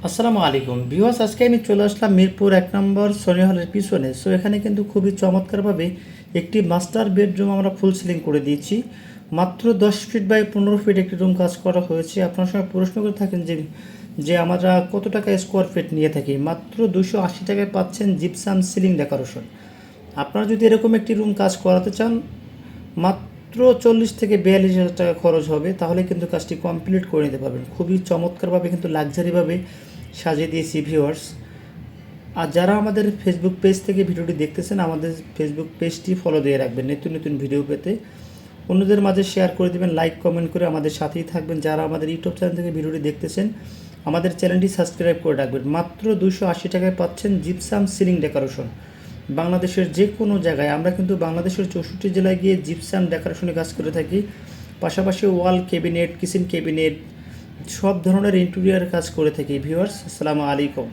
আসসালামু আলাইকুম ভিউয়ার্স, আজকে আমি চলে আসলাম মিরপুর 1 নম্বর সোনি হলের পিছনে। সো এখানে কিন্তু খুবই চমৎকারভাবে একটি মাস্টার বেডরুম আমরা ফুল সিলিং করে দিয়েছি। মাত্র 10 ফিট বাই 15 ফিট একটি রুম কাজ করা হয়েছে। আপনার সঙ্গে প্রশ্ন করে থাকেন যে যে আমরা কত টাকা স্কোয়ার ফিট নিয়ে থাকি। মাত্র 280 টাকায় পাচ্ছেন জিপসাম সিলিং ডেকোরেশন। আপনারা যদি এরকম একটি রুম কাজ করাতে চান, মাত্র 40 থেকে 42 হাজার টাকা খরচ হবে, তাহলে কিন্তু কাজটি কমপ্লিট করে নিতে পারবেন। খুবই চমৎকারভাবে কিন্তু লাক্সারিভাবে সাজিয়ে দিয়েছি ভিউয়ার্স। আর যারা আমাদের ফেসবুক পেজ থেকে ভিডিওটি দেখতেছেন, আমাদের ফেসবুক পেজটি ফলো দিয়ে রাখবেন নতুন নতুন ভিডিও পেতে। অন্যদের মাঝে শেয়ার করে দেবেন, লাইক কমেন্ট করে আমাদের সাথেই থাকবেন। যারা আমাদের ইউটিউব চ্যানেল থেকে ভিডিওটি দেখতেছেন, আমাদের চ্যানেলটি সাবস্ক্রাইব করে রাখবেন। মাত্র 280 টাকায় পাচ্ছেন জিপসাম সিলিং ডেকোরেশন। বাংলাদেশের যে কোনো জায়গায়, আমরা কিন্তু বাংলাদেশের 64 জেলায় গিয়ে জিপসাম ডেকোরেশনে কাজ করে থাকি। পাশাপাশি ওয়াল ক্যাবিনেট, কিচেন ক্যাবিনেট, সব ধরনের ইন্টেরিয়ার কাজ করে থাকি ভিউয়ার্স। আসসালামু আলাইকুম।